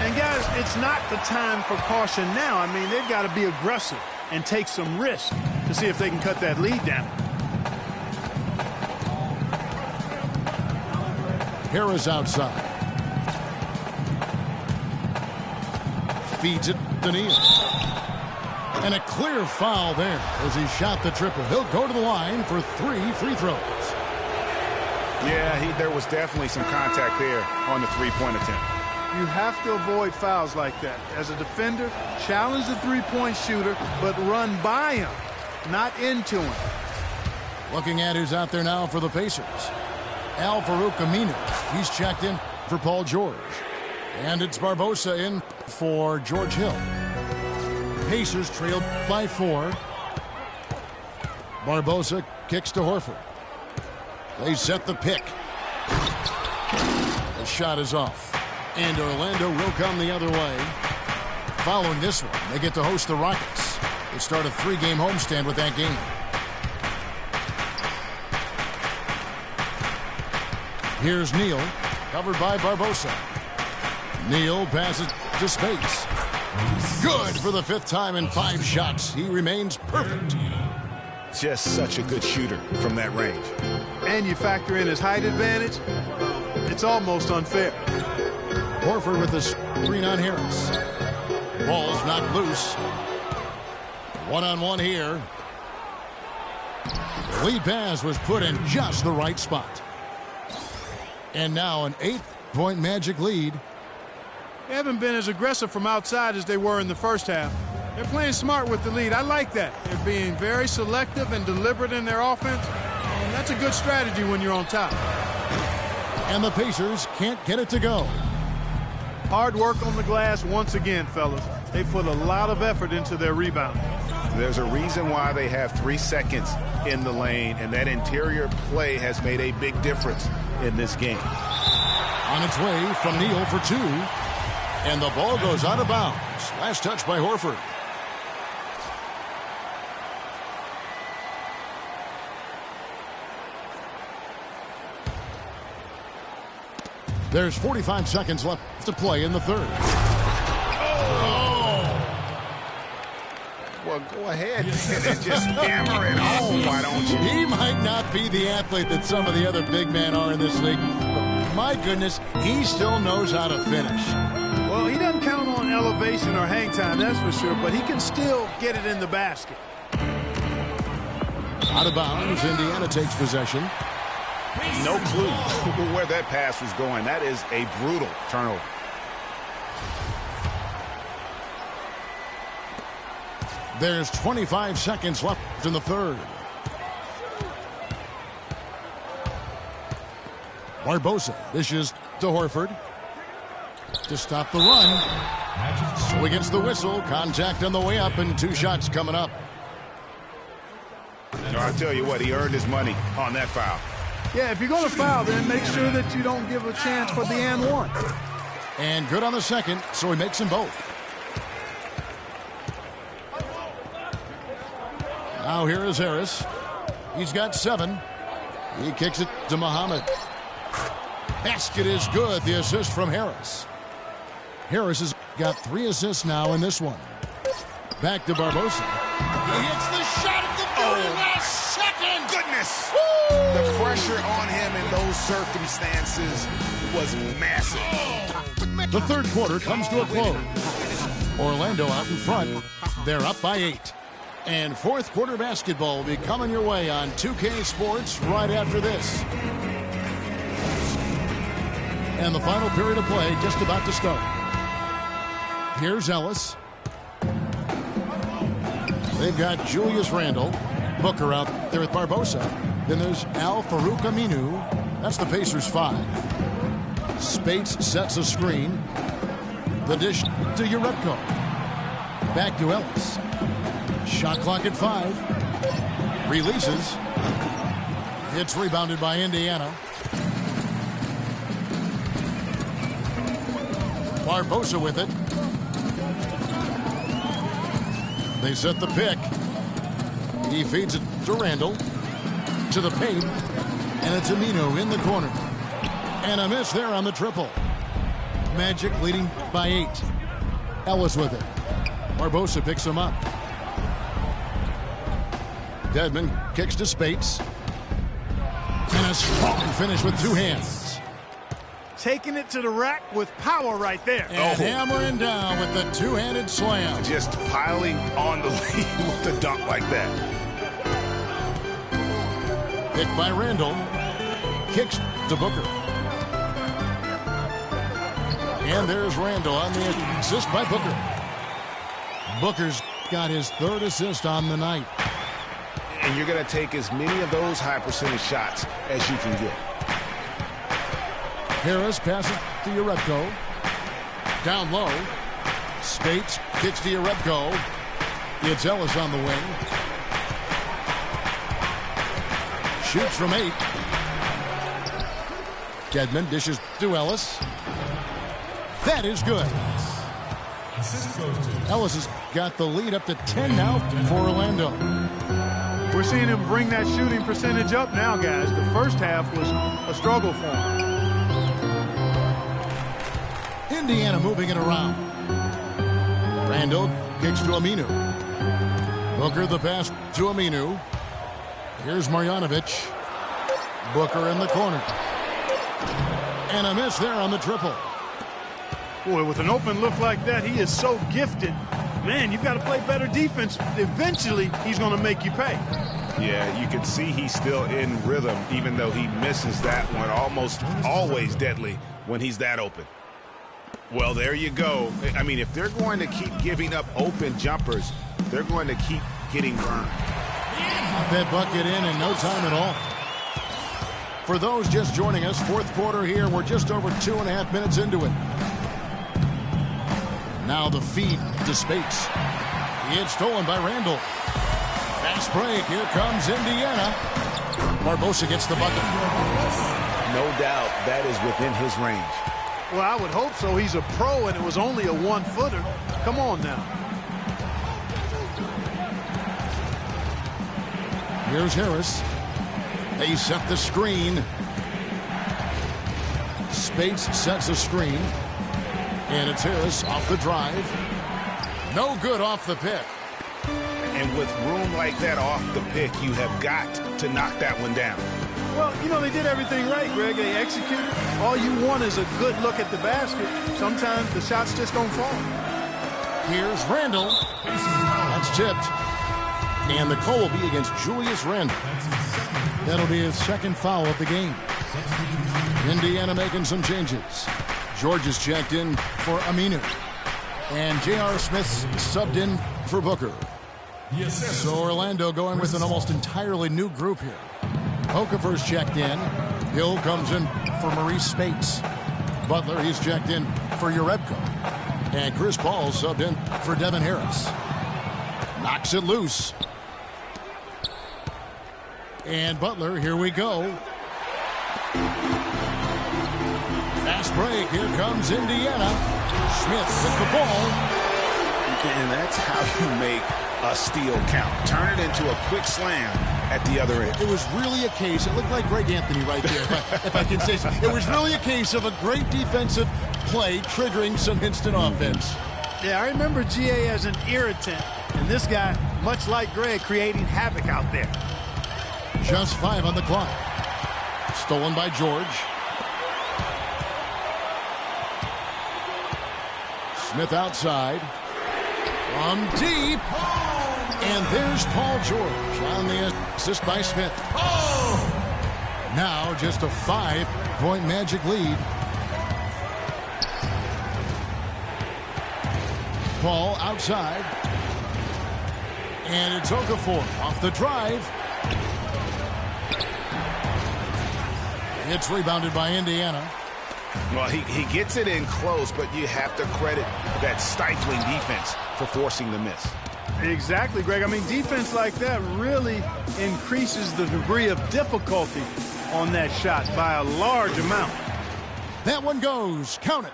And, guys, it's not the time for caution now. I mean, they've got to be aggressive and take some risk to see if they can cut that lead down. Harris outside. Feeds it to Neal. And a clear foul there as he shot the triple. He'll go to the line for 3 free throws. Yeah, there was definitely some contact there on the three-point attempt. You have to avoid fouls like that. As a defender, challenge the three-point shooter, but run by him, not into him. Looking at who's out there now for the Pacers. Al-Farouq Aminu. He's checked in for Paul George. And it's Barbosa in for George Hill. Pacers trailed by 4. Barbosa kicks to Horford. They set the pick. The shot is off. And Orlando will come the other way. Following this one, they get to host the Rockets. They start a 3-game homestand with that game. Here's Neal, covered by Barbosa. Neal passes to space. Good for the 5th time in 5 shots. He remains perfect. Just such a good shooter from that range. And you factor in his height advantage, it's almost unfair. Horford with the screen on Harris. Ball's knocked loose. One-on-one here. The lead pass was put in just the right spot. And now an 8-point Magic lead. They haven't been as aggressive from outside as they were in the first half. They're playing smart with the lead. I like that. They're being very selective and deliberate in their offense. And that's a good strategy when you're on top. And the Pacers can't get it to go. Hard work on the glass once again, fellas. They put a lot of effort into their rebound. There's a reason why they have 3 seconds in the lane, and that interior play has made a big difference in this game. On its way from Neal for 2. And the ball goes out of bounds. Last touch by Horford. There's 45 seconds left to play in the 3rd. Well, go ahead and just hammer it home, why don't you? He might not be the athlete that some of the other big men are in this league, but my goodness, he still knows how to finish. Well, he doesn't count on elevation or hang time, that's for sure, but he can still get it in the basket. Out of bounds, Indiana takes possession. No clue where that pass was going. That is a brutal turnover. There's 25 seconds left in the 3rd. Barbosa dishes to Horford to stop the run. So he gets the whistle. Contact on the way up and 2 shots coming up. No, I tell you what, he earned his money on that foul. Yeah, if you're going to foul, then make sure that you don't give a chance for the and one. And good on the second, so he makes them both. Now here is Harris. He's got 7. He kicks it to Muhammad. Basket is good. The assist from Harris. Harris has got 3 assists now in this one. Back to Barbosa. He hits the shot at the very last second. Goodness. Woo! The pressure on him in those circumstances was massive. The 3rd quarter comes to a close. Orlando out in front. They're up by 8. And 4th quarter basketball will be coming your way on 2K Sports right after this. And the final period of play just about to start. Here's Ellis. They've got Julius Randle. Booker out there with Barbosa. Then there's Al-Farouq Aminu. That's the Pacers 5. Spates sets a screen. The dish to Urebko. Back to Ellis. Shot clock at 5. Releases. It's rebounded by Indiana. Barbosa with it. They set the pick. He feeds it to Randall. To the paint. And it's Aminu in the corner. And a miss there on the triple. Magic leading by 8. Ellis with it. Barbosa picks him up. Dedmon kicks to Spates. And a strong finish with 2 hands. Taking it to the rack with power right there. And hammering down with the 2-handed slam. Just piling on the lead with a dunk like that. Picked by Randall. Kicks to Booker. And there's Randall on the assist by Booker. Booker's got his 3rd assist on the night. And you're going to take as many of those high percentage shots as you can get. Harris passes to Urebko. Down low. Spates kicks to Urebko. It's Ellis on the wing. Shoots from 8. Dedmon dishes to Ellis. That is good. Ellis has got the lead up to 10 now for Orlando. We're seeing him bring that shooting percentage up now, guys. The first half was a struggle for him. Indiana moving it around. Randall kicks to Aminu. Booker the pass to Aminu. Here's Marjanovic. Booker in the corner. And a miss there on the triple. Boy, with an open look like that, he is so gifted. Man, you've got to play better defense. Eventually, he's going to make you pay. Yeah, you can see he's still in rhythm, even though he misses that one. Almost always deadly when he's that open. Well, there you go. I mean, if they're going to keep giving up open jumpers, they're going to keep getting burned. That bucket in no time at all. For those just joining us, 4th quarter here. We're just over 2.5 minutes into it. Now the feed to Spates. It's stolen by Randall. Fast break. Here comes Indiana. Barbosa gets the bucket. No doubt that is within his range. Well, I would hope so. He's a pro, and it was only a 1-footer. Come on now. Here's Harris. They set the screen. Spates sets a screen. And it's Harris off the drive. No good off the pick. And with room like that off the pick, you have got to knock that one down. Well, you know, they did everything right, Greg. They executed. All you want is a good look at the basket. Sometimes the shots just don't fall. Here's Randall. That's tipped. And the call will be against Julius Randall. That'll be his 2nd foul of the game. Indiana making some changes. George is checked in for Aminu. And J.R. Smith's subbed in for Booker. So Orlando going with an almost entirely new group here. Okafor's checked in. Hill comes in for Maurice Spates. Butler, he's checked in for Urebko. And Chris Paul subbed in for Devin Harris. Knocks it loose. And Butler, here we go. Fast break. Here comes Indiana. Smith with the ball. And that's how you make a steal count. Turn it into a quick slam at the other end. It was really a case. It looked like Greg Anthony right there, if I can say so. It was really a case of a great defensive play triggering some instant offense. Yeah, I remember GA as an irritant. And this guy, much like Greg, creating havoc out there. Just 5 on the clock. Stolen by George. Smith outside. From deep. And there's Paul George on the assist by Smith. Now just a 5-point Magic lead. Paul outside. And it's Okafor off the drive. It's rebounded by Indiana. Well, he gets it in close, but you have to credit that stifling defense for forcing the miss. Exactly, Greg. I mean, defense like that really increases the degree of difficulty on that shot by a large amount. That one goes. Count it.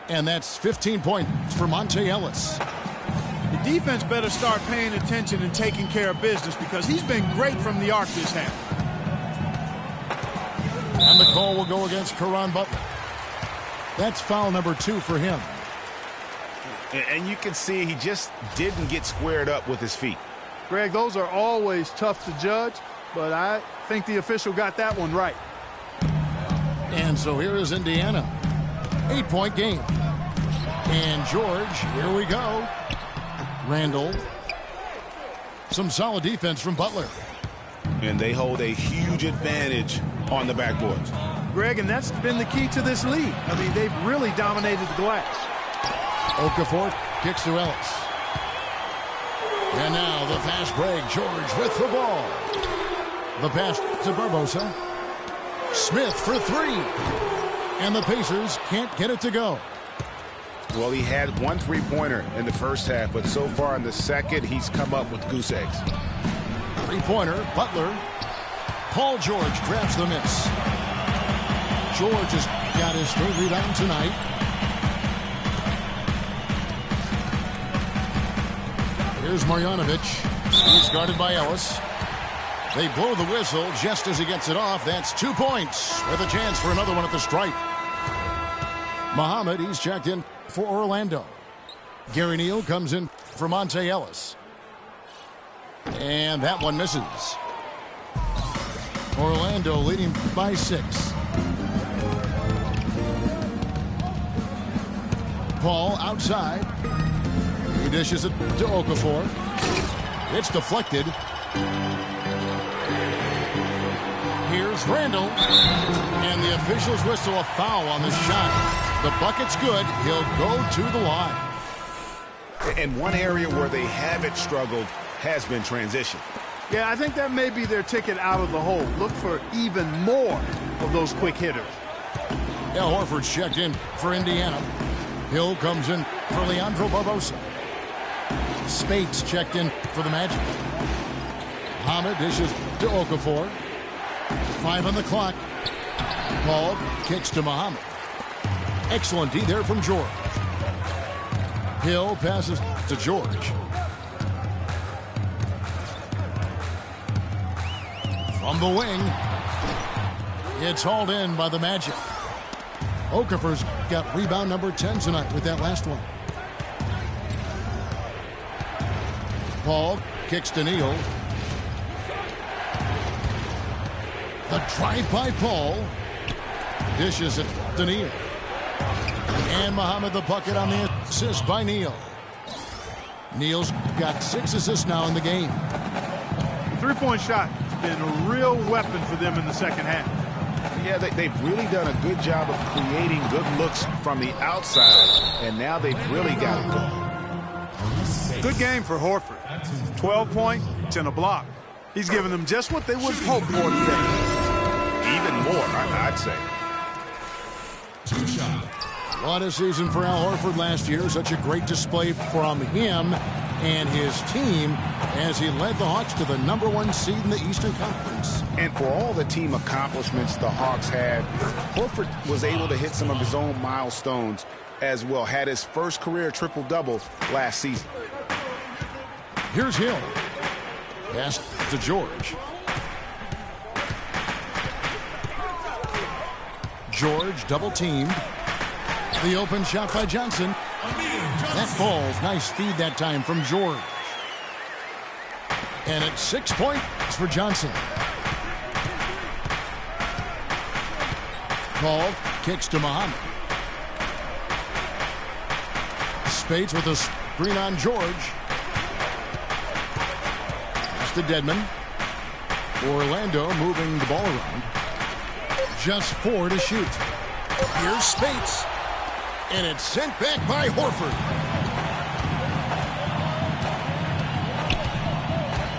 And that's 15 points for Monte Ellis. The defense better start paying attention and taking care of business because he's been great from the arc this half. And the call will go against Caron Butler. That's foul number 2 for him. And you can see he just didn't get squared up with his feet. Greg, those are always tough to judge, but I think the official got that one right. And so here is Indiana. 8-point game. And George, here we go. Randall. Some solid defense from Butler. And they hold a huge advantage on the backboards. Greg, and that's been the key to this lead. I mean, they've really dominated the glass. Okafor kicks to Ellis. And now the fast break. George with the ball. The pass to Barbosa. Smith for 3. And the Pacers can't get it to go. Well, he had 1 3-pointer in the first half, but so far in the second, he's come up with goose eggs. 3-pointer, Butler. Paul George grabs the miss. George has got his 3rd rebound tonight. Here's Marjanovic. He's guarded by Ellis. They blow the whistle just as he gets it off. That's 2 points with a chance for another one at the stripe. Muhammad, he's checked in for Orlando. Gary Neal comes in for Monte Ellis. And that one misses. Orlando leading by 6. Paul outside. He dishes it to Okafor. It's deflected. Here's Randall. And the officials whistle a foul on the shot. The bucket's good. He'll go to the line. And one area where they haven't struggled has been transition. Yeah, I think that may be their ticket out of the hole. Look for even more of those quick hitters. Al Horford's checked in for Indiana. Hill comes in for Leandro Barbosa. Spates checked in for the Magic. Muhammad dishes to Okafor. 5 on the clock. Paul kicks to Muhammad. Excellent D there from George. Hill passes to George. From the wing. It's hauled in by the Magic. Okafor's got rebound number 10 tonight with that last one. Paul kicks to Neal. The drive by Paul. Dishes it to Neal. And Muhammad the bucket on the assist by Neal. Neal's got 6 assists now in the game. Three-point shot has been a real weapon for them in the second half. Yeah, they've really done a good job of creating good looks from the outside, and now they've really got it going. Good game for Horford. 12 points and a block. He's given them just what they would hope for today. Even more, I'd say. 2 shots. What a season for Al Horford last year. Such a great display from him and his team as he led the Hawks to the #1 seed in the Eastern Conference. And for all the team accomplishments the Hawks had, Horford was able to hit some of his own milestones as well. Had his first career triple-double last season. Here's Hill. Pass to George. George double-teamed. The open shot by Johnson. That falls. Nice feed that time from George. And it's 6 points for Johnson. Paul kicks to Muhammad. Spates with a screen on George. That's to Dedmon. Orlando moving the ball around. Just 4 to shoot. Here's Spates. And it's sent back by Horford.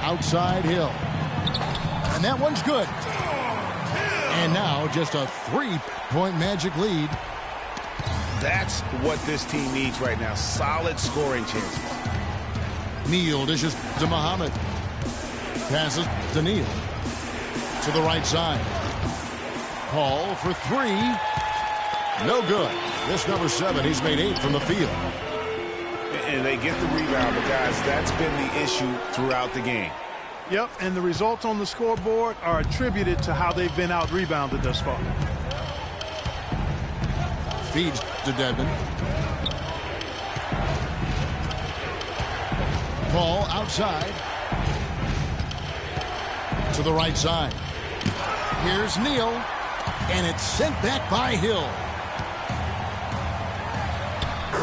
Outside Hill. And that one's good. And now just a 3-point Magic lead. That's what this team needs right now. Solid scoring chances. Neal dishes to Muhammad. Passes to Neal. To the right side. Paul for three. No good. This number 7, he's made 8 from the field. And they get the rebound, but guys, that's been the issue throughout the game. Yep, and the results on the scoreboard are attributed to how they've been out-rebounded thus far. Feeds to Dedmon. Paul outside. To the right side. Here's Neal. And it's sent back by Hill.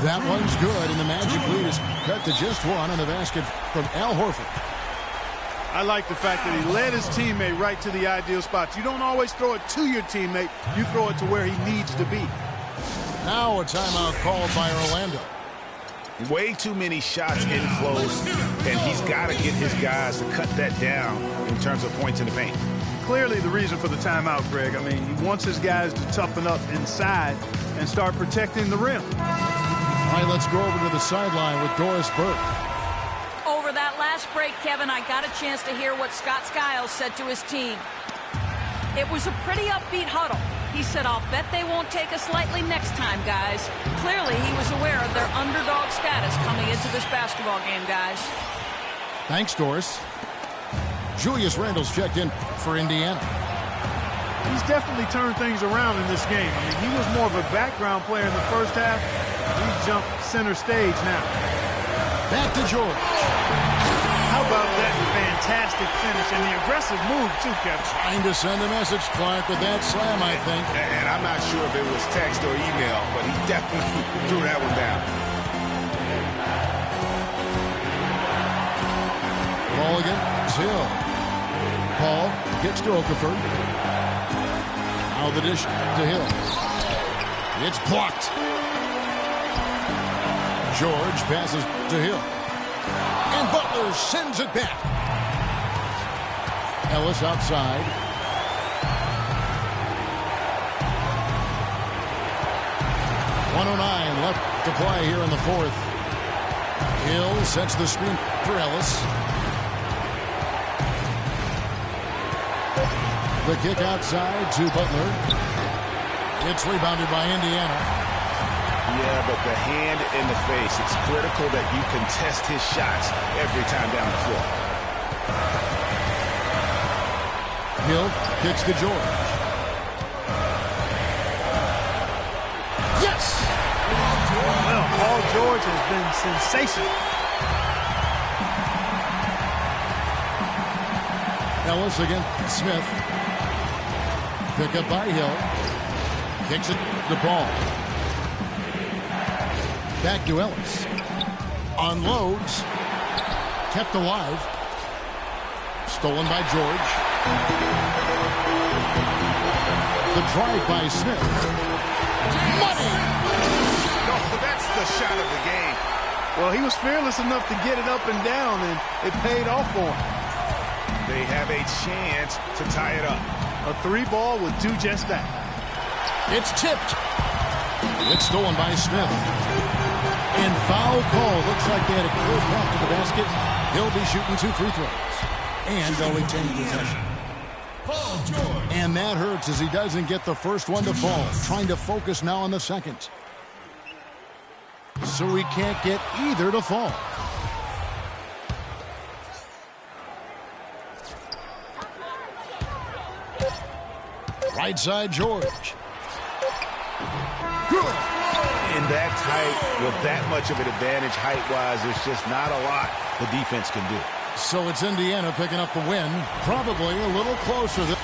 That one's good, and the Magic lead is cut to just 1 on the basket from Al Horford. I like the fact that he led his teammate right to the ideal spot. You don't always throw it to your teammate. You throw it to where he needs to be. Now a timeout called by Orlando. Way too many shots in close, and he's got to get his guys to cut that down in terms of points in the paint. Clearly the reason for the timeout, Greg. I mean, he wants his guys to toughen up inside and start protecting the rim. All right, let's go over to the sideline with Doris Burke. Over that last break, Kevin, I got a chance to hear what Scott Skiles said to his team. It was a pretty upbeat huddle. He said, I'll bet they won't take us lightly next time, guys. Clearly, he was aware of their underdog status coming into this basketball game, guys. Thanks, Doris. Julius Randle's checked in for Indiana. He's definitely turned things around in this game. I mean, he was more of a background player in the first half. He jumped center stage now. Back to George. How about that fantastic finish and the aggressive move, too, Kevin? Trying to send a message, Clark, with that slam, I think. And I'm not sure if it was text or email, but he definitely threw that one down. Ball against Hill. Paul gets to Okafor. Now the dish to Hill. It's blocked. George passes to Hill. And Butler sends it back. Ellis outside. .109 left to play here in the fourth. Hill sets the screen for Ellis. The kick outside to Butler. It's rebounded by Indiana. Yeah, but the hand in the face, it's critical that you contest his shots every time down the floor. Hill kicks to George. Yes! Well, Paul George has been sensational. Ellis against Smith. Pick up by Hill. Kicks it to Paul. Back to Ellis. Unloads. Kept alive. Stolen by George. The drive by Smith. Money! No, that's the shot of the game. Well, he was fearless enough to get it up and down, and it paid off for him. They have a chance to tie it up. A 3-ball would do just that. It's tipped. It's stolen by Smith. And foul call. Looks like they had a clear path to the basket. He'll be shooting 2 free throws. And they'll retain possession. Paul George. And that hurts as he doesn't get the first one to fall. Trying to focus now on the second. So he can't get either to fall. Right side, George. Good. In that tight, with that much of an advantage height-wise, there's just not a lot the defense can do. So it's Indiana picking up the win. Probably a little closer than...